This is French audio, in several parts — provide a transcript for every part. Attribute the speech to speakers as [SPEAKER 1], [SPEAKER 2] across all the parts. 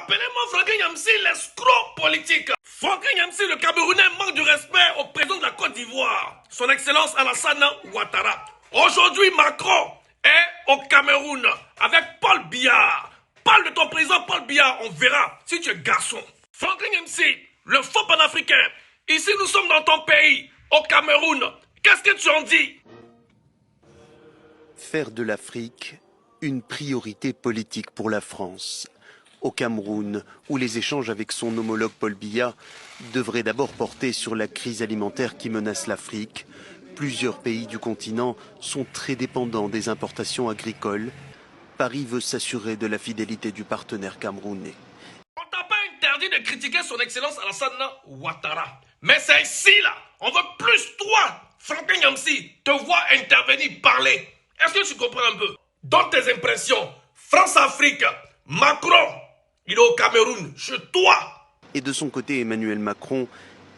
[SPEAKER 1] Appelez-moi Franklin Nyamsi l'escroc politique. Franklin Nyamsi, le Camerounais, manque du respect au président de la Côte d'Ivoire, son Excellence Alassane Ouattara. Aujourd'hui, Macron est au Cameroun avec Paul Biya. Parle de ton président Paul Biya, on verra si tu es garçon. Franklin Nyamsi, le faux panafricain. Ici, nous sommes dans ton pays, au Cameroun. Qu'est-ce que tu en dis?
[SPEAKER 2] Faire de l'Afrique une priorité politique pour la France. Au Cameroun, où les échanges avec son homologue Paul Biya devraient d'abord porter sur la crise alimentaire qui menace l'Afrique, plusieurs pays du continent sont très dépendants des importations agricoles. Paris veut s'assurer de la fidélité du partenaire camerounais.
[SPEAKER 1] On t'a pas interdit de critiquer son Excellence Alassane Ouattara. Mais c'est ici, là, on veut plus toi, Franklin Nyamsi, te voir intervenir, parler. Est-ce que tu comprends un peu? Donne tes impressions. France-Afrique, Macron, il est au Cameroun, chez toi.
[SPEAKER 2] Et de son côté, Emmanuel Macron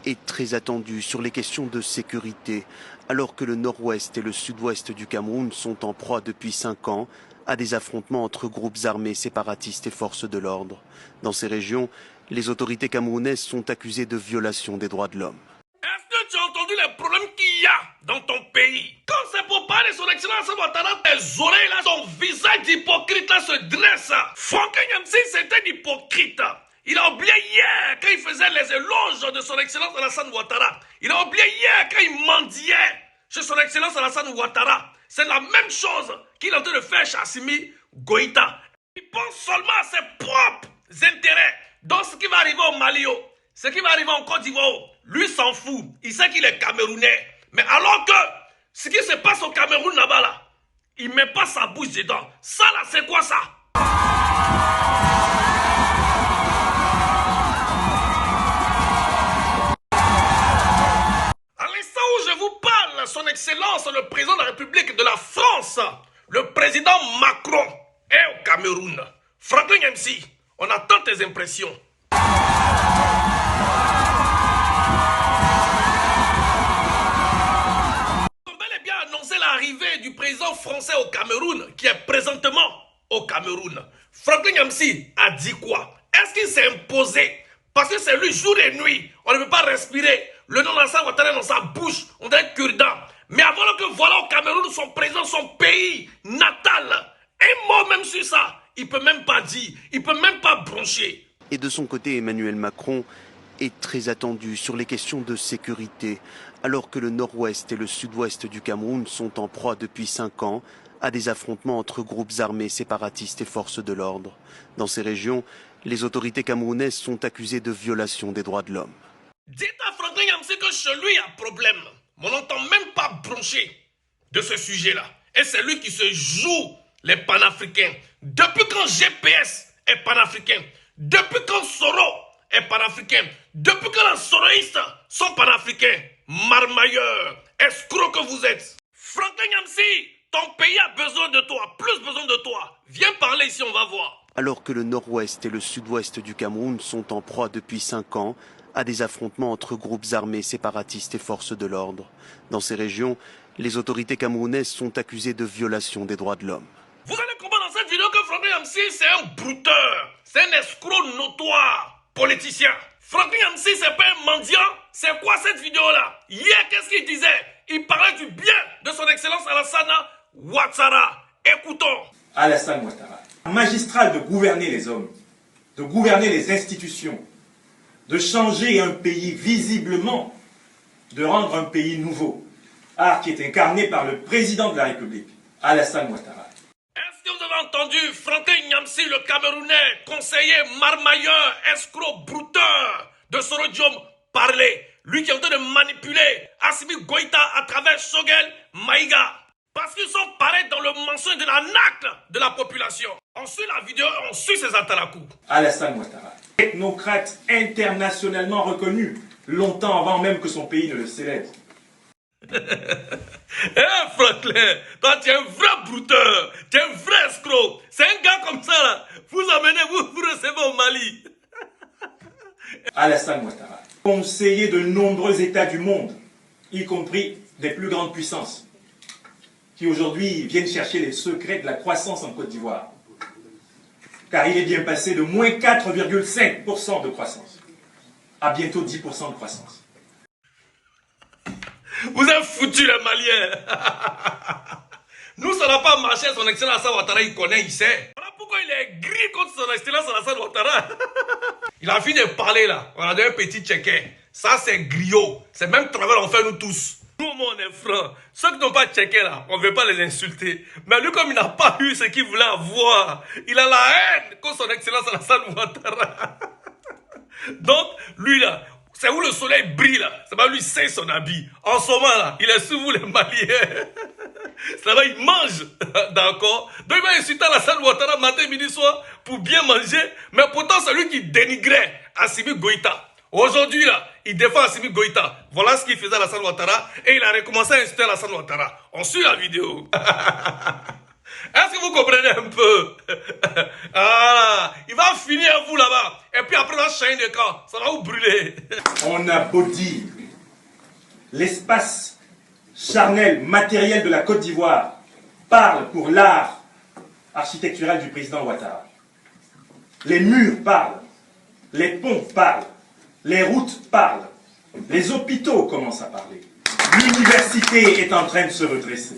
[SPEAKER 2] est très attendu sur les questions de sécurité, alors que le nord-ouest et le sud-ouest du Cameroun sont en proie depuis 5 ans à des affrontements entre groupes armés séparatistes et forces de l'ordre. Dans ces régions, les autorités camerounaises sont accusées de violation des droits de l'homme.
[SPEAKER 1] Est-ce que tu as entendu les problèmes qu'il y a dans ton pays? Quand c'est pour parler de son Excellence Ouattara, tes oreilles là, son visage d'hypocrite là se dresse. Franklin Nyamsi, c'est un hypocrite. Il a oublié hier quand il faisait les éloges de son Excellence Alassane Ouattara. Il a oublié hier quand il mendiait chez son Excellence Alassane Ouattara. C'est la même chose qu'il est en train de faire chez Assimi Goïta. Il pense seulement à ses propres intérêts. Donc ce qui va arriver au Mali, ce qui va arriver en Côte d'Ivoire, lui s'en fout. Il sait qu'il est Camerounais. Mais alors que ce qui se passe au Cameroun là-bas, là, il ne met pas sa bouche dedans. Ça là, c'est quoi ça? À l'instant où je vous parle, son Excellence, le président de la République de la France, le président Macron, est au Cameroun. Franklin Nyamsi, on attend tes impressions. L'arrivée du président français au Cameroun, qui est présentement au Cameroun. Franklin Nyamsi a dit quoi? Est-ce qu'il s'est imposé? Parce que c'est lui jour et nuit. On ne peut pas respirer. Le nom d'Alassane Ouattara dans sa bouche. On dirait cure-dent. Mais avant que voilà au Cameroun son président, son pays natal, un mot même sur ça, il ne peut même pas dire. Il ne peut même pas broncher.
[SPEAKER 2] Et de son côté, Emmanuel Macron est très attendu sur les questions de sécurité, alors que le nord-ouest et le sud-ouest du Cameroun sont en proie depuis 5 ans à des affrontements entre groupes armés séparatistes et forces de l'ordre. Dans ces régions, les autorités camerounaises sont accusées de violation des droits de l'homme.
[SPEAKER 1] Dites à Franklin Nyamsi que chez lui il y a problème. On n'entend même pas broncher de ce sujet-là. Et c'est lui qui se joue les panafricains. Depuis quand GPS est panafricain? Depuis quand Soro est panafricain? Depuis quand les soroïstes sont panafricains? Marmailleurs, escrocs que vous êtes. Franklin Nyamsi, ton pays a besoin de toi, plus besoin de toi. Viens parler ici, on va voir.
[SPEAKER 2] Alors que le nord-ouest et le sud-ouest du Cameroun sont en proie depuis 5 ans à des affrontements entre groupes armés séparatistes et forces de l'ordre. Dans ces régions, les autorités camerounaises sont accusées de violation des droits de l'homme.
[SPEAKER 1] Vous allez comprendre dans cette vidéo que Franklin Nyamsi, c'est un brouteur, c'est un escroc notoire, politicien. Franklin Nyamsi, c'est pas un mendiant. C'est quoi cette vidéo-là? Hier, qu'est-ce qu'il disait? Il parlait du bien de son Excellence Alassane Ouattara. Écoutons.
[SPEAKER 3] Alassane Ouattara, magistral de gouverner les hommes, de gouverner les institutions, de changer un pays visiblement, de rendre un pays nouveau. Art qui est incarné par le président de la République, Alassane Ouattara.
[SPEAKER 1] Est-ce que vous avez entendu Franklin Nyamsi, le Camerounais, conseiller marmailleur, escroc, brouteur de Sorodium parler? Lui qui est en train de manipuler Assimi Goïta à travers Shogel Maïga. Parce qu'ils sont pareils dans le mensonge de la nacle de la population. On suit la vidéo et on suit ses atalakou.
[SPEAKER 3] Alassane Ouattara, technocrate internationalement reconnu, longtemps avant même que son pays ne le célèbre.
[SPEAKER 1] Franklin, toi tu es un vrai brouteur, tu es un vrai escroc. C'est un gars comme ça là, vous amenez, vous recevez au Mali.
[SPEAKER 3] Alassane Ouattara, conseiller de nombreux États du monde, y compris des plus grandes puissances, qui aujourd'hui viennent chercher les secrets de la croissance en Côte d'Ivoire. car il est bien passé de moins 4,5% de croissance à bientôt 10% de croissance.
[SPEAKER 1] Vous êtes foutus les Maliens. Nous, ça n'a pas marché, son excellence Alassane Ouattara, il connaît, il sait. Voilà pourquoi il est gris contre son excellence Alassane Ouattara. Il a fini de parler là, on a donné un petit checké. Ça c'est griot, c'est même travail on fait nous tous. Nous on est francs, ceux qui n'ont pas checké là, on ne veut pas les insulter. Mais lui comme il n'a pas eu ce qu'il voulait avoir, il a la haine contre son excellence Alassane Ouattara. Donc lui là, c'est où le soleil brille là, c'est pas lui c'est son habit. En ce moment là, il est sur vous les Maliens. Ça va, il mange, d'accord. Donc il va insulter Alassane Ouattara matin, midi, soir pour bien manger. Mais pourtant c'est lui qui dénigrait Assimi Goïta. Aujourd'hui là, il défend Assimi Goïta. Voilà ce qu'il faisait à Alassane Ouattara. Et il a recommencé à insulter Alassane Ouattara. On suit la vidéo. Est-ce que vous comprenez un peu? Ah, il va finir vous là-bas. Et puis après, il va changer de camp. Ça va vous brûler.
[SPEAKER 3] On a beau dire l'espace charnel, matériel de la Côte d'Ivoire parle pour l'art architectural du président Ouattara. Les murs parlent, les ponts parlent, les routes parlent, les hôpitaux commencent à parler. L'université est en train de se redresser.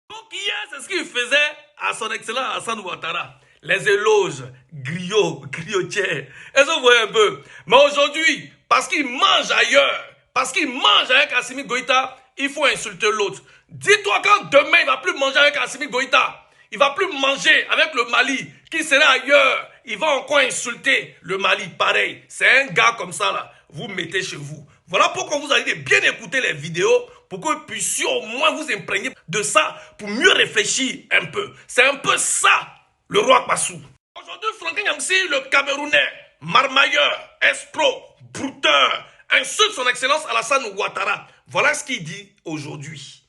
[SPEAKER 1] Donc hier, c'est ce qu'il faisait à son excellent Alassane Ouattara. Les éloges, griots, griotiers. Est-ce que vous voyez un peu? Mais aujourd'hui, parce qu'il mange ailleurs, parce qu'il mange avec Assimi Goïta, il faut insulter l'autre. Dis-toi quand demain, il ne va plus manger avec Assimi Goïta. Il ne va plus manger avec le Mali, qui sera ailleurs. Il va encore insulter le Mali. Pareil, c'est un gars comme ça, là. Vous mettez chez vous. Voilà pourquoi vous allez bien écouter les vidéos pour que vous puissiez au moins vous imprégner de ça pour mieux réfléchir un peu. C'est un peu ça, le roi Kwassou. Aujourd'hui, Franklin Nyamsi, le Camerounais, marmailleur, escroc, brouteur, insulte son excellence Alassane Ouattara. Voilà ce qu'il dit aujourd'hui.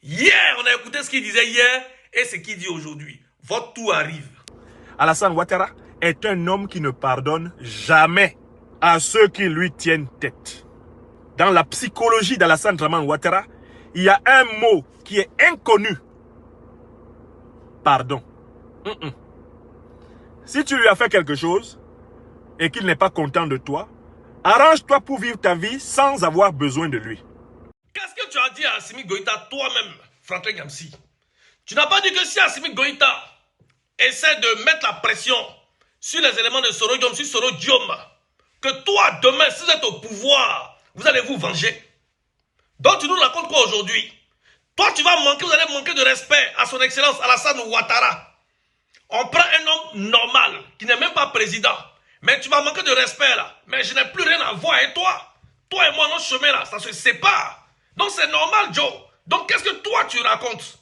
[SPEAKER 1] Hier, on a écouté ce qu'il disait hier et ce qu'il dit aujourd'hui. Votre tour arrive.
[SPEAKER 4] Alassane Ouattara est un homme qui ne pardonne jamais à ceux qui lui tiennent tête. Dans la psychologie d'Alassane Draman Ouattara, il y a un mot qui est inconnu. Pardon. Si tu lui as fait quelque chose et qu'il n'est pas content de toi, arrange-toi pour vivre ta vie sans avoir besoin de lui.
[SPEAKER 1] Qu'est-ce que tu as dit à Assimi Goïta toi-même, Franklin Nyamsi? Tu n'as pas dit que si Assimi Goïta essaie de mettre la pression sur les éléments de Soro Diom, sur Soro Diom, que toi, demain, si vous êtes au pouvoir, vous allez vous venger. Donc tu nous racontes quoi aujourd'hui? Toi, tu vas manquer, vous allez manquer de respect à son excellence Alassane Ouattara. On prend un homme normal, qui n'est même pas président. Mais tu vas manquer de respect là. Mais je n'ai plus rien à voir avec toi. Toi et moi, notre chemin là, ça se sépare. Donc c'est normal, Joe. Donc qu'est-ce que toi tu racontes?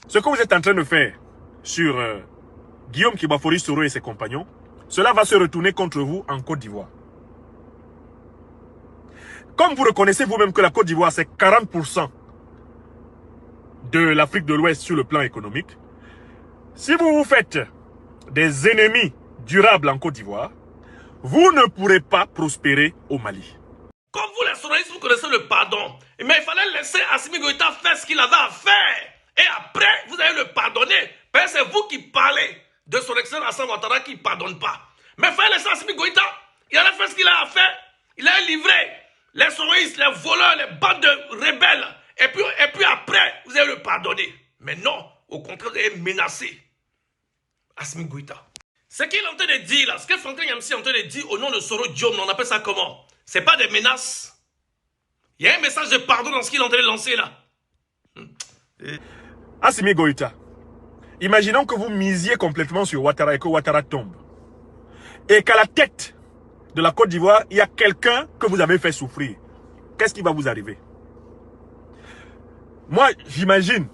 [SPEAKER 4] Ce que vous êtes en train de faire sur Guillaume Kibafori Soro et ses compagnons, cela va se retourner contre vous en Côte d'Ivoire. Comme vous reconnaissez vous-même que la Côte d'Ivoire, c'est 40% de l'Afrique de l'Ouest sur le plan économique, si vous vous faites des ennemis durables en Côte d'Ivoire, vous ne pourrez pas prospérer au Mali.
[SPEAKER 1] Comme vous les journalistes, vous connaissez le pardon. Mais il fallait laisser Assimi Goïta faire ce qu'il avait à faire. Et après, vous allez le pardonner. Ben, c'est vous qui parlez de son excellence Alassane Ouattara qui ne pardonne pas. Mais il fallait laisser Assimi Goïta. Il allait faire ce qu'il a à faire. Il a livré les journalistes, les voleurs, les bandes de rebelles. Et puis après, vous allez le pardonner. Mais non, au contraire, vous allez menacer Assimi Goïta. Ce qu'il est en train de dire là, ce que Franklin Nyamsi est en train de dire au nom de Soro Diom, on appelle ça comment? C'est pas des menaces. Il y a un message de pardon dans ce qu'il est en train de lancer là.
[SPEAKER 4] Assimi Goïta, imaginons que vous misiez complètement sur Ouattara et que Ouattara tombe. Et qu'à la tête de la Côte d'Ivoire, il y a quelqu'un que vous avez fait souffrir. Qu'est-ce qui va vous arriver? Moi, j'imagine,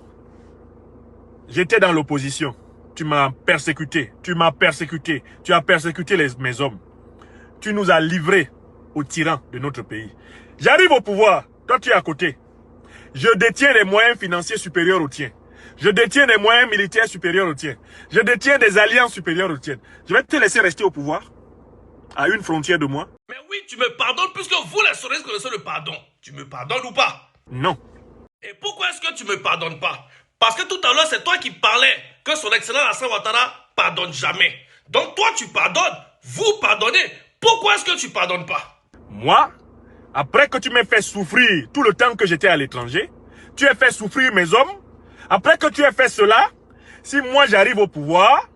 [SPEAKER 4] j'étais dans l'opposition. Tu m'as persécuté, tu as persécuté mes hommes. Tu nous as livrés aux tyrans de notre pays. J'arrive au pouvoir, toi tu es à côté. Je détiens les moyens financiers supérieurs aux tiens. Je détiens des moyens militaires supérieurs aux tiens. Je détiens des alliances supérieures aux tiennes. Je vais te laisser rester au pouvoir, à une frontière de moi.
[SPEAKER 1] Mais oui, tu me pardonnes puisque vous les journalistes connaissez le pardon. Tu me pardonnes ou pas?
[SPEAKER 4] Non.
[SPEAKER 1] Et pourquoi est-ce que tu me pardonnes pas? Parce que tout à l'heure, c'est toi qui parlais que son excellence Alassane Ouattara pardonne jamais. Donc toi, tu pardonnes, vous pardonnez. Pourquoi est-ce que tu pardonnes pas?
[SPEAKER 4] Moi, après que tu m'aies fait souffrir tout le temps que j'étais à l'étranger, tu as fait souffrir mes hommes. Après que tu aies fait cela, si moi j'arrive au pouvoir,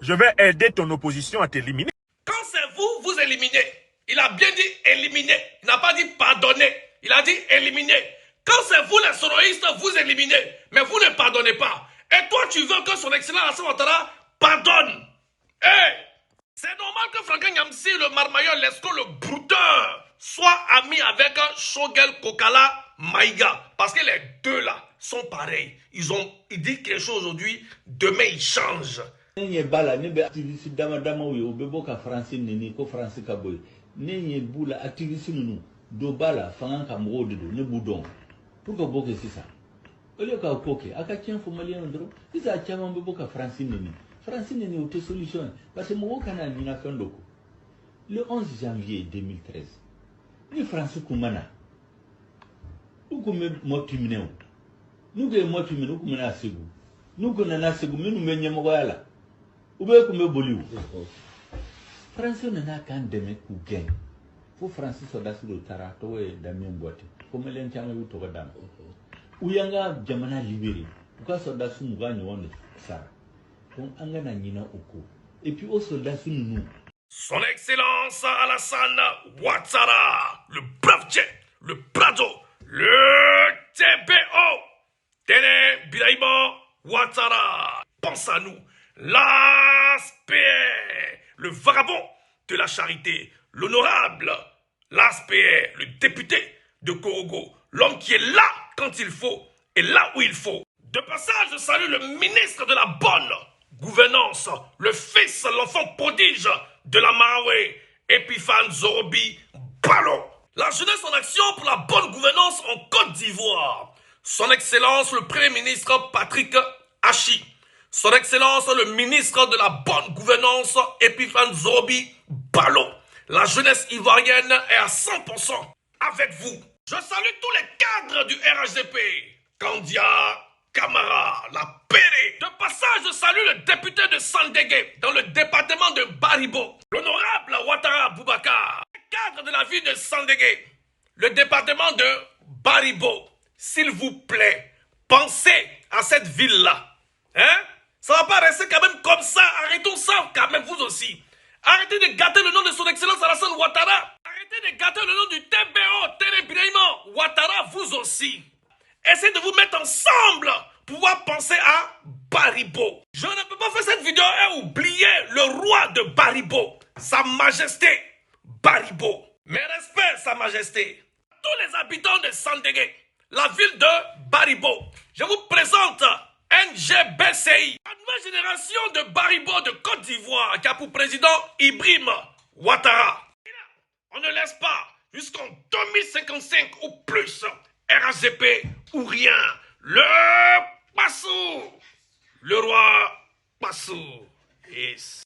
[SPEAKER 4] je vais aider ton opposition à t'éliminer.
[SPEAKER 1] Quand c'est vous, vous éliminez. Il a bien dit éliminer. Il n'a pas dit pardonner. Il a dit éliminer. Quand c'est vous les soroïstes, vous éliminez. Mais vous ne pardonnez pas. Et toi, tu veux que son excellence Alassane Ouattara pardonne. C'est normal que Franklin Nyamsi, le marmailleur, l'escroc, le brouteur, soit ami avec Shogel Kokala Maïga. Parce que les deux là sont pareils. Ils disent quelque chose aujourd'hui, demain ils changent.
[SPEAKER 5] Ne bala ne be activiste dama dama wo be boka français nini ko français ka boy ne bula activiste nunu do bala fanga ka mo do ne budon pour que boke c'est ça ole ka koke aka tien fo malien ndro isa chama be boka français nini o te solution parce que mo kana ni na fendoko le 11 janvier 2013 ni français kumana ou comme motimneo nous que motimneo kumana segu nous que na segu minu menye mo yala Oubien comme Bollywood. Français n'a qu'un demi ou gain. Faut Français soda sur le tarato et Damien Boite. Comme les gens ont eu tout redam. Ou yanga Jamana libéré. Pourquoi soda sous Mougan on ça? Donc angana nina oko. Et puis au soldat sous nous.
[SPEAKER 1] Son Excellence Alassane Ouattara, le brave jet, le Prado, le TBO, Tene Biraïma Ouattara. Pense à nous. L'ASPR, le vagabond de la charité, l'honorable, l'ASPR, le député de Korogo, l'homme qui est là quand il faut et là où il faut. De passage, je salue le ministre de la bonne gouvernance, le fils, l'enfant prodige de la Maraoué, Epiphane Zorobi Balo. La jeunesse en action pour la bonne gouvernance en Côte d'Ivoire. Son Excellence le Premier ministre Patrick Hachi. Son Excellence le ministre de la bonne gouvernance Epiphane Zorobi Balo. La jeunesse ivoirienne est à 100% avec vous. Je salue tous les cadres du RHDP. Kandia, Camara, la Péré. De passage, je salue le député de Sandégué dans le département de Baribo. L'honorable Ouattara Boubacar. Cadre de la ville de Sandégué. Le département de Baribo. S'il vous plaît, pensez à cette ville-là. Hein? Ça va pas rester quand même comme ça. Arrêtons ça quand même, vous aussi. Arrêtez de gâter le nom de son excellence Alassane Ouattara. Arrêtez de gâter le nom du TBO, Tene Biraïma Ouattara, vous aussi. Essayez de vous mettre ensemble pour pouvoir penser à Baribo. Je ne peux pas faire cette vidéo et oublier le roi de Baribo, Sa Majesté Baribo. Mes respects, Sa Majesté. Tous les habitants de Sandégué, la ville de Baribo, je vous présente NGBCI, la nouvelle génération de Baribo de Côte d'Ivoire qui a pour président Ibrahim Ouattara. On ne laisse pas jusqu'en 2055 ou plus RHDP ou rien. Le Passou, le roi Passou. Yes.